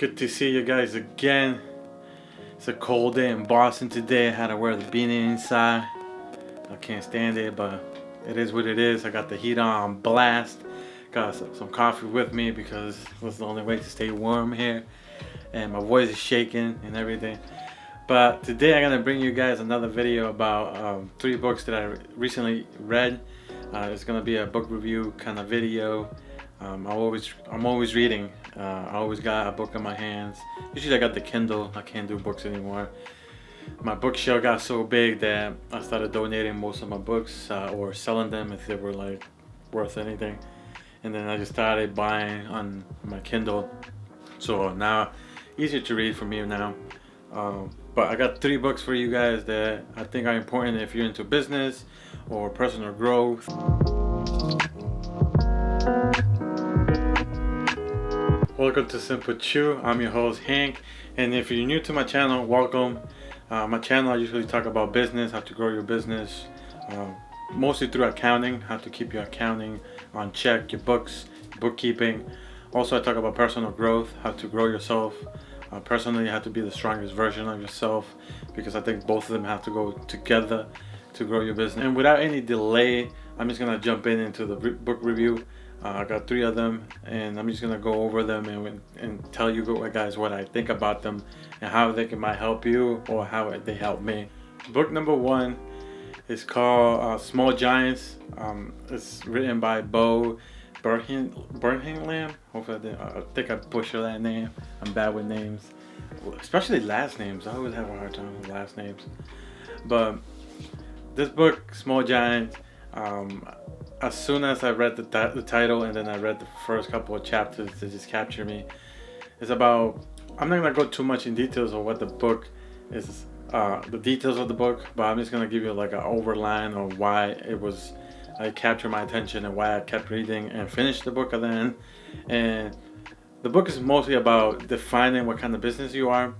Good to see you guys again. It's a cold day in Boston today. I had to wear the beanie inside. I can't stand it, but it is what it is. I got the heat on blast. Got some coffee with me because that's the only way to stay warm here. And my voice is shaking and everything. But today I'm gonna bring you guys another video about 3 books that I recently read. It's gonna be a book review kind of video. I'm always reading. I always got a book in my hands. Usually I got the Kindle. I can't do books anymore. My bookshelf got so big that I started donating most of my books or selling them if they were like worth anything. And then I just started buying on my Kindle. So now easier to read for me now. But I got 3 books for you guys that I think are important if you're into business or personal growth. Welcome to Simple Chew. I'm your host Hank, and if you're new to my channel, welcome. My channel I usually talk about business, how to grow your business, mostly through accounting, how to keep your accounting on check, your books, bookkeeping. Also I talk about personal growth, how to grow yourself. Personally, you have to be the strongest version of yourself because I think both of them have to go together to grow your business. And without any delay, I'm just gonna jump into the book review. I got 3 of them, and I'm just gonna go over them and tell you guys what I think about them and how they might help you or how they help me. Book number 1 is called Small Giants. It's written by Burlingham. Hopefully, I think I butchered that name. I'm bad with names, especially last names. I always have a hard time with last names. But this book, Small Giants, as soon as I read the title and then I read the first couple of chapters, it just captured me. It's about, I'm not gonna go too much in details of what the book is, the details of the book, but I'm just gonna give you like an overline of why it captured my attention and why I kept reading and finished the book at the end. And the book is mostly about defining what kind of business you are,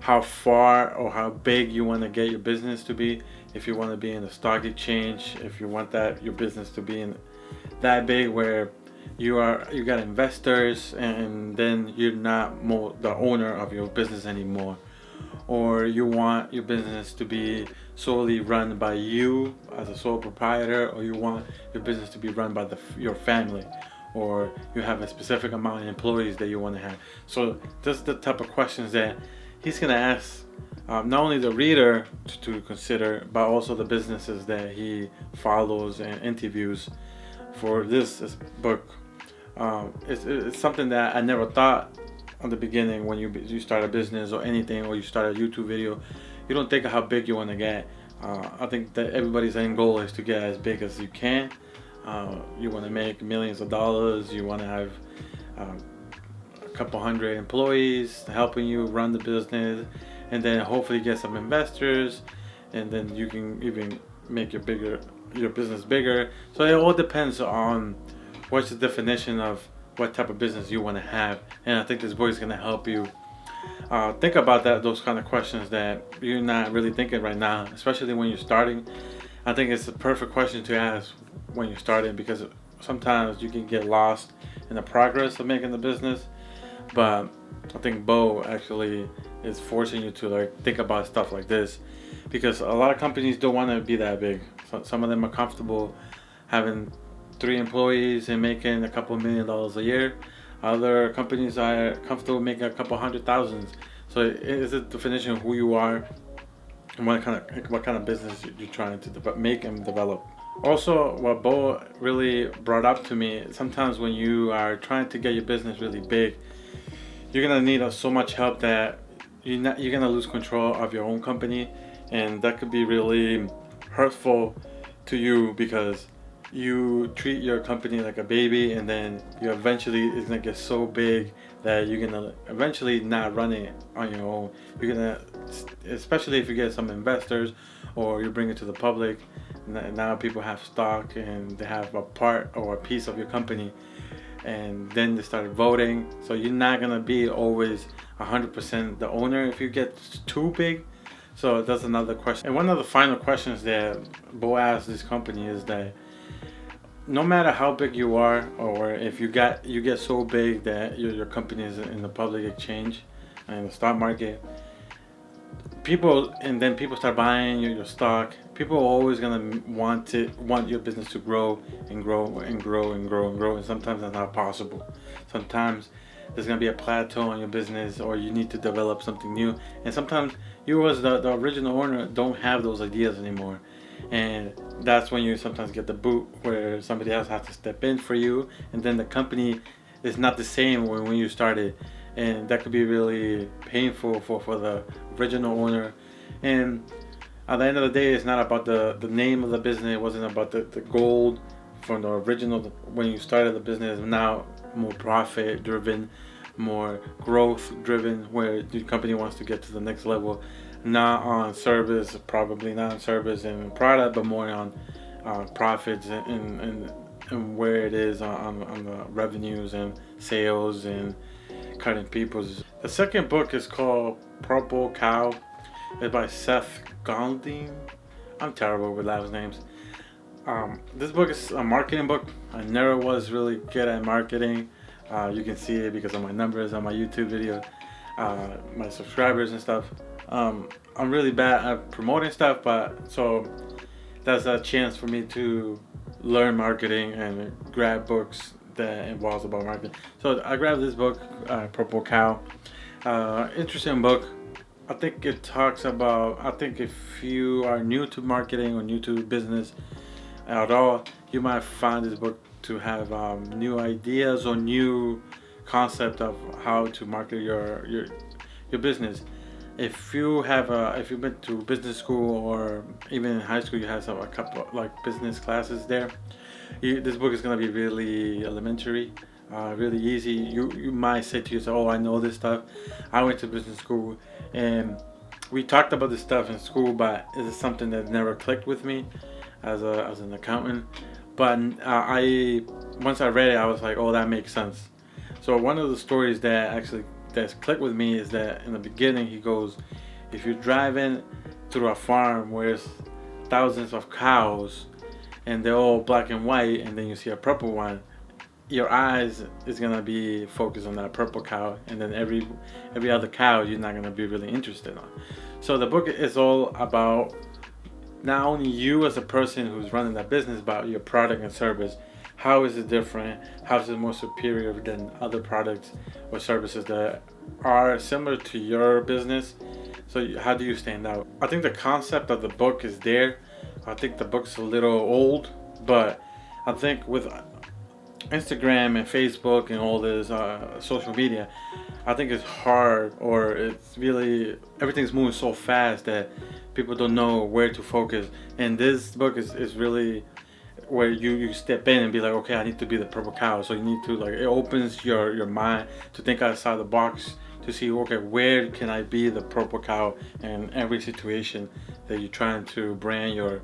how far or how big you want to get your business to be. If you want to be in the stock exchange, if you want your business to be in that big where you got investors and then you're not the owner of your business anymore, or you want your business to be solely run by you as a sole proprietor, or you want your business to be run by your family, or you have a specific amount of employees that you want to have. So this is the type of questions that he's going to ask not only the reader to consider, but also the businesses that he follows and interviews for this book. It's something that I never thought on the beginning. When you start a business or anything, or you start a YouTube video, you don't think of how big you want to get. I think that everybody's end goal is to get as big as you can. You want to make millions of dollars. You want to have a couple hundred employees helping you run the business, and then hopefully get some investors, and then you can even make your business bigger. So it all depends on what's the definition of what type of business you want to have. And I think this book is going to help you think about those kind of questions that you're not really thinking right now, especially when you're starting. I think it's the perfect question to ask when you're starting, because sometimes you can get lost in the progress of making the business. But I think Bo actually is forcing you to like think about stuff like this, because a lot of companies don't want to be that big. So some of them are comfortable having 3 employees and making a couple $1 million a year. Other companies are comfortable making a couple $100,000. So it is a definition of who you are and what kind of business you're trying to make and develop. Also, what Bo really brought up to me, sometimes when you are trying to get your business really big, you're gonna need so much help that you're gonna lose control of your own company, and that could be really hurtful to you because you treat your company like a baby, and then you eventually it's gonna get so big that you're gonna eventually not run it on your own. You're gonna, especially if you get some investors or you bring it to the public. Now people have stock and they have a part or a piece of your company, and then they start voting. So you're not gonna be always 100% the owner if you get too big. So that's another question. And one of the final questions that Bo asked this company is that no matter how big you are, or if you get so big that your company is in the public exchange and the stock market, people start buying your stock. People are always gonna want your business to grow and grow and grow and grow and grow, and sometimes that's not possible. Sometimes there's gonna be a plateau on your business, or you need to develop something new, and sometimes you as the original owner don't have those ideas anymore, and that's when you sometimes get the boot where somebody else has to step in for you, and then the company is not the same when you started, and that could be really painful for the original owner. And at the end of the day, it's not about the name of the business. It wasn't about the goal from the original when you started the business. Now more profit driven, more growth driven, where the company wants to get to the next level, not on service, probably not on service and product, but more on profits and where it is on the revenues and sales and cutting people's. The second book is called Purple Cow. It's by Seth Godin. I'm terrible with last names. This book is a marketing book. I never was really good at marketing. You can see it because of my numbers on my YouTube video, my subscribers and stuff. I'm really bad at promoting stuff, but so that's a chance for me to learn marketing and grab books that involves about marketing. So I grabbed this book, Purple Cow. Interesting book. I think it talks about, I think if you are new to marketing or new to business at all, you might find this book to have new ideas or new concept of how to market your business. If you have if you've been to business school or even in high school, you have a couple like business classes there. This book is gonna be really elementary, really easy. You might say to yourself, "Oh, I know this stuff. I went to business school, and we talked about this stuff in school, but it is something that never clicked with me as an accountant." But I once I read it, I was like, "Oh, that makes sense." So one of the stories that's clicked with me is that in the beginning he goes, if you're driving through a farm where there's thousands of cows and they're all black and white, and then you see a purple one, your eyes is gonna be focused on that purple cow, and then every other cow you're not gonna be really interested on. So the book is all about not only you as a person who's running that business, but your product and service. How is it different? How is it more superior than other products or services that are similar to your business? So how do you stand out? I think the concept of the book is there. I think the book's a little old, but I think with Instagram and Facebook and all this social media, I think it's hard, or it's really, everything's moving so fast that people don't know where to focus. And this book is really where you step in and be like, okay, I need to be the purple cow. So you need to, like, it opens your mind to think outside the box to see, okay, where can I be the purple cow in every situation that you're trying to brand your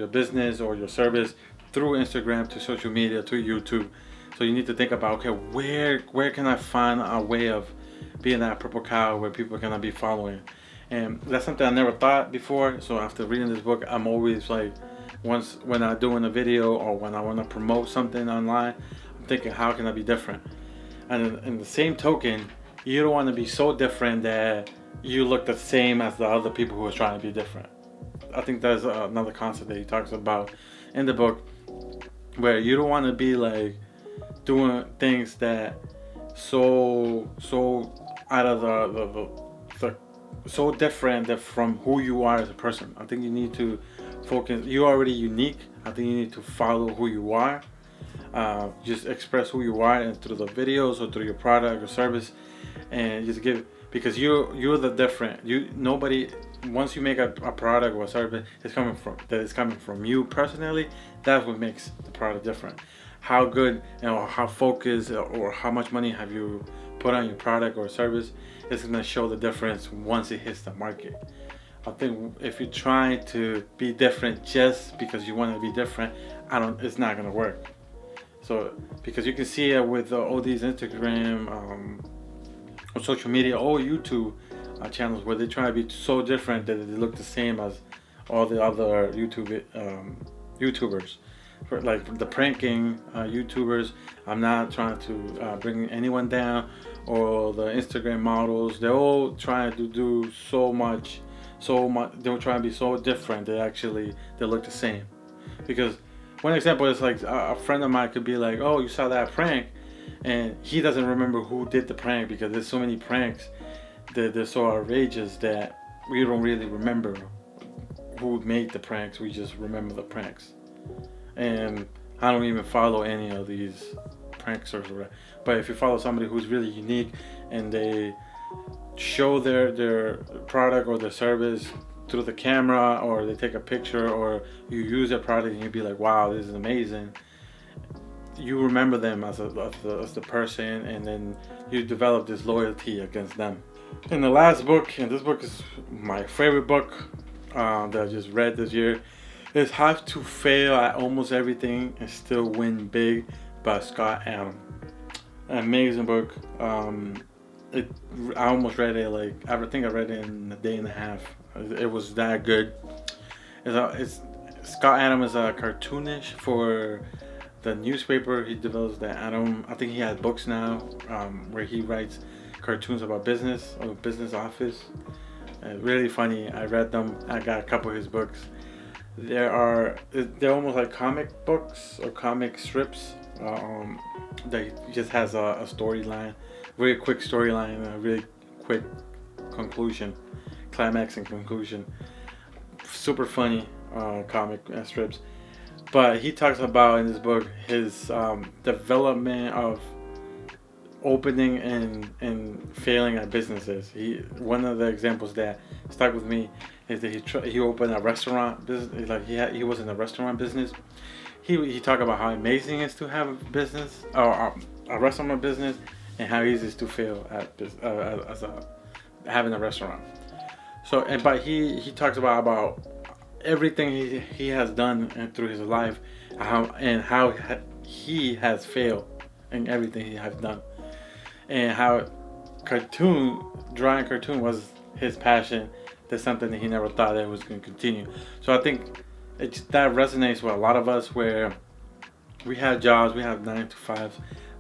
business or your service through Instagram to social media to YouTube. So you need to think about, okay, where can I find a way of being that purple cow where people are gonna be following? And that's something I never thought before. So after reading this book, I'm always like, when I'm doing a video or when I want to promote something online, I'm thinking, how can I be different? And in the same token, you don't want to be so different that you look the same as the other people who are trying to be different. I think there's another concept that he talks about in the book, where you don't want to be like doing things that so out of the so different from who you are as a person. I think you need to focus. You're already unique. I think you need to follow who you are. Just express who you are, and through the videos or through your product or service, and just give, because you're the different. Nobody, once you make a product or a service, it's coming from you personally. That's what makes the product different. How good, or how focused, or how much money have you put on your product or service, it's gonna show the difference once it hits the market. I think if you're trying to be different just because you want to be different, it's not gonna work. So, because you can see it with all these Instagram or social media or YouTube channels where they try to be so different that they look the same as all the other YouTubers. for like the pranking YouTubers. I'm not trying to bring anyone down, or the Instagram models. They're all trying to do so much. They're trying to be so different that actually they look the same. Because one example is like a friend of mine could be like, "Oh, you saw that prank," and he doesn't remember who did the prank, because there's so many pranks that they're so outrageous that we don't really remember who made the pranks. We just remember the pranks. And I don't even follow any of these pranksters. But if you follow somebody who's really unique and they show their product or their service through the camera, or they take a picture, or you use their product and you be like, wow, this is amazing, you remember them as the person, and then you develop this loyalty against them. And the last book, and this book is my favorite book that I just read this year, is How to Fail at Almost Everything and Still Win Big by Scott Adam. An amazing book. I almost read it I think I read it in a day and a half. It was that good. Scott Adam is a cartoonist for the newspaper. He develops the Adam. I think he has books now where he writes cartoons about business, or business office. Really funny. I read them. I got a couple of his books. They're almost like comic books or comic strips. That just has a storyline, very quick storyline, and a really quick conclusion, climax and conclusion. Super funny comic strips. But he talks about in this book his development of opening and failing at businesses. One of the examples that stuck with me is that he opened a restaurant business. Like he was in a restaurant business. He talked about how amazing it is to have a business, or a restaurant business, and how easy it is to fail at having a restaurant. But he talks about everything he has done through his life, how he has failed in everything he has done, and how drawing cartoon was his passion. That's something that he never thought that was going to continue. So I think that resonates with a lot of us, where we have jobs, we have 9 to 5s,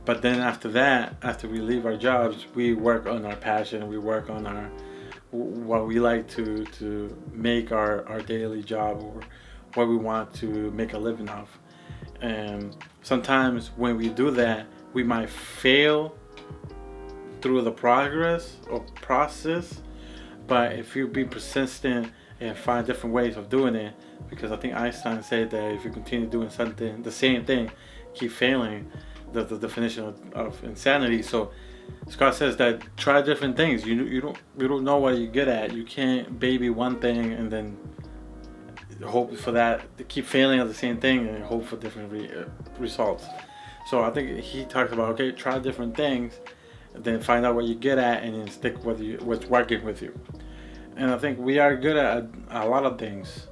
but then after we leave our jobs, we work on our passion, we work on what we like to make our daily job, or what we want to make a living of. And sometimes when we do that, we might fail through the progress or process, but if you be persistent and find different ways of doing it, because I think Einstein said that if you continue doing something, the same thing, keep failing, that's the definition of insanity. So Scott says that try different things. You don't know what you're good at. You can't baby one thing and then hope for that, to keep failing at the same thing and hope for different results. So I think he talks about, okay, try different things, and then find out what you're good at, and then stick with what's working with you. And I think we are good at a lot of things.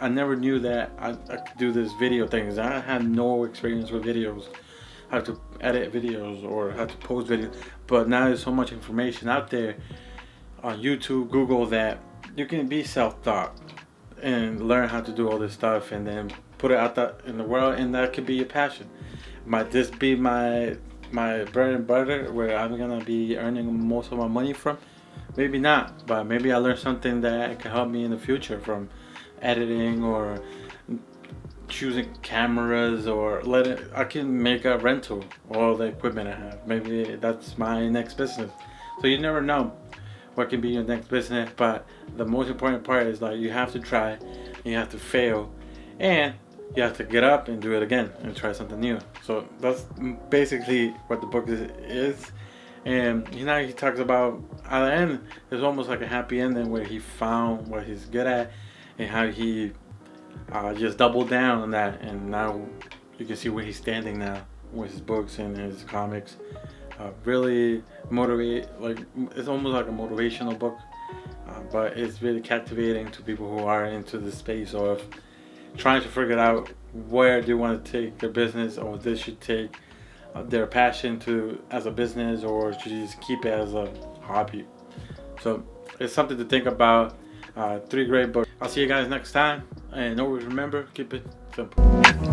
I never knew that I could do this video things. I had no experience with videos, how to edit videos or how to post videos. But now there's so much information out there on YouTube, Google, that you can be self-taught and learn how to do all this stuff, and then put it out there in the world, and that could be your passion. Might this be my bread and butter, where I'm gonna be earning most of my money from? Maybe not, but maybe I learned something that can help me in the future, from editing or choosing cameras, or I can make a rental all the equipment I have. Maybe that's my next business. So you never know what can be your next business, but the most important part is like you have to try, you have to fail, and you have to get up and do it again and try something new. So that's basically what the book is. And he talks about, at the end, there's almost like a happy ending, where he found what he's good at and how he just doubled down on that, and now you can see where he's standing now with his books and his comics. Really it's almost like a motivational book, but it's really captivating to people who are into the space of trying to figure out where they want to take their business, or they should take their passion to as a business, or to just keep it as a hobby. So it's something to think about. 3 great books. I'll see you guys next time, and always remember, keep it simple.